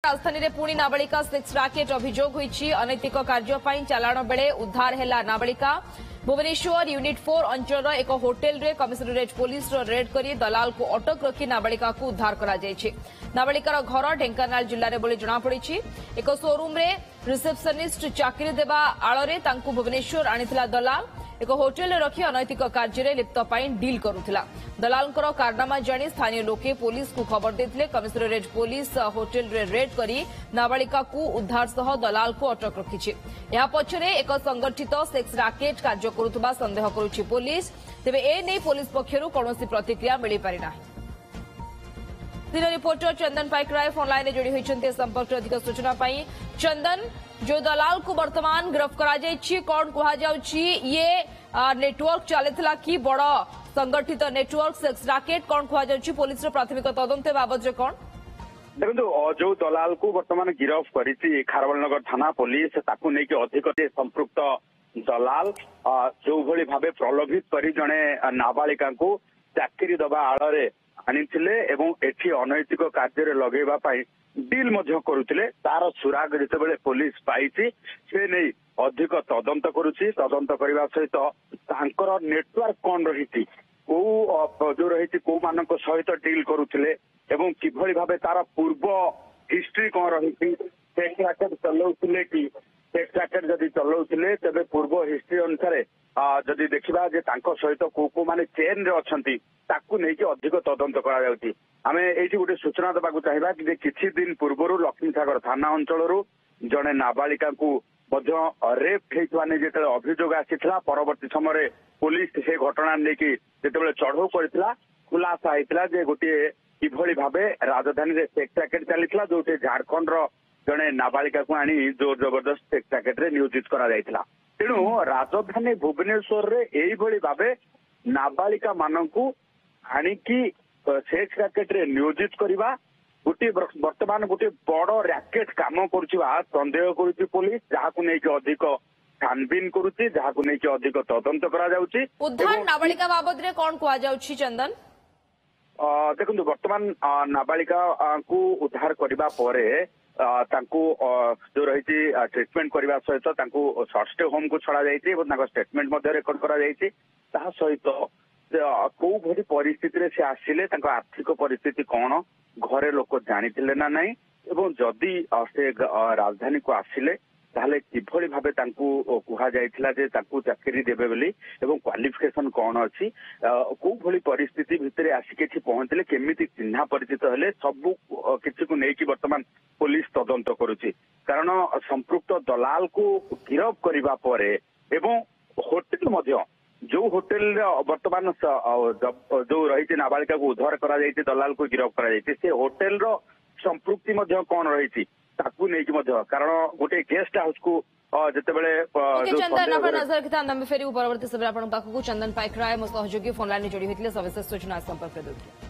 राजधानी में पुणी नाबालिका सेक्स राकेट अभियोग होईछि। अनैतिक कार्य चालाण बेले उद्धार हैला नाबालिका। भुवनेश्वर यूनिट 4 अंचल एक होटेल रे कमिशनरेट पुलिस रेड कर दलाल को अटक रखी नाबालिका को उद्धार करा जायछि। नाबालिकार घर ढेंकानाल जिले में बोली जଣାपड़ी। एक शोरूम रे रिसेप्शनिस्ट चाकरी देवा आଳରେ तांकु भुवनेश्वर आनिथिला दलाल। एक होटेल रखी अनैतिक कार्य लिप्त डील करुथिला। दलालंकर कारनामा जानी स्थानीय लोके पुलिस को खबर देथिले। कमिशनरेट पुलिस होटेल रे रेड करी नाबालिका को उद्धार सह दलाल को अटक रखिछि। या पछरे एक संगठित सेक्स राकेट कार्य करुथबा संदेह करुछि पुलिस। तेबे ए नै पुलिस पक्षरु कोनोसी प्रतिक्रिया मिली पारि नाही। दिन रिपोर्टर चंदन पाइकराय फोनलाइन जोड़ी होती संपर्क अधिक सूचना पाई। चंदन, जो दलाल को वर्तमान गिरफ्त करा कौन कहुछि ये नेटवर्क चलता कि बड़ संगठित नेटवर्क सेक्स राकेट कौन कहुछि पुलिस प्राथमिक तदंत बाबद कौन देखो जो दलाल को वर्तमान गिरफ्त करी खारबलनगर थाना पुलिस ताकू नहीं अधिक संपृक्त दलाल जो भली भावे प्रलोभित करी जड़े नाबालिका को चाकरी दबा आड़े आनिथिले एवं एठी अनैतिक कार्य लगेवा डील करुथिले तार सुराग जितेबाला पुलिस पाई से नहीं अधिक तदंत करुछि। तदंत करने सहित तांकर नेटवर्क कौन रही जो रही कौ मान सहित डील करुथिले एवं किभली भावे तार पूर्व हिस्ट्री कौन रही सेक्स राकेट चलाउथिले कि सेक्स राकेट जदि चलाउथिले तेबे पूर्व हिस्ट्री अनुसार जदि देखा सहित को माने चेन रे अछंती ताकू नहीं अधिक तदंत करा जाउछि। आमे एठी गोटे सूचना देबाकू चाहिबा कि किछि दिन पूर्व लक्ष्मीसागर थाना अंचल जड़े नाबालिका को रेप होता जो अभियोग आसीथिला परवर्ती समय पुलिस से घटना लेकिन जितेबाला चढ़ऊ करथिला खुलासा होता जे गोटे किभली भावे राजधानी रे सेक्स राकेट चलीथिला जो झारखंड जड़े नाबालिका को आनी जोर जबरदस्त सेक्स राकेट रे नियोजित करा जायथिला। तेणु राजधानी भुवनेश्वर रे एई भली भावे नाबालिका मानकू आनिकी सेक्स राकेट रे नियोजित करवा गोटे वर्तमान गोटे बड़ राकेट काम करुवा संदेह करुच्ची पुलिस जहाँ नहीं अधिक छानबीन करुच्ची जहाँ नहीं अधिक तदंत करा जाउची। उद्धार नाबालिका बाबद रे कौन कहा जाउची चंदन? देखो वर्तमान नाबालिका को उद्धार करने पर जो रही ट्रिटमेंट करने सहित शॉर्ट स्टे होम को छड़ा जाइए स्टेटमेंट रेकर्ड करा सहित कौ भली परिस्थिति से आसिले आर्थिक परिस्थिति कौन घरे लोक जानी ना नहीं एवं जदि से राजधानी को आसिले ताहले किभली भावे कहा जाइथिला जे चाकरी देबे बोली एवं क्वालिफिकेशन कौन अच्छी कौ भली परिस्थिति भितर आसिक पहुंचले केमिति चिन्हा परिचित हेले सबू किसी को लेकिन वर्तमान पुलिस तदंत करुच्ची। कारण संपृक्त दलाल को गिरफ करने पर एवं होटेल मध्य जो होटेल वर्तमान जो रही नाबालिका को उद्धार करा जायछि दलाल को गिरफ करा जायछि से होटेल रो संपृक्ति मध्य कौन रही कारण गोटे गेस्ट हाउस को जितेबाला चंदन नजर रखिता फेरी परवर्ती समय चंदन पाइकराय मो सहयोगी फोनलाइन जोड़ी होते सविशेष सूचना संपर्क।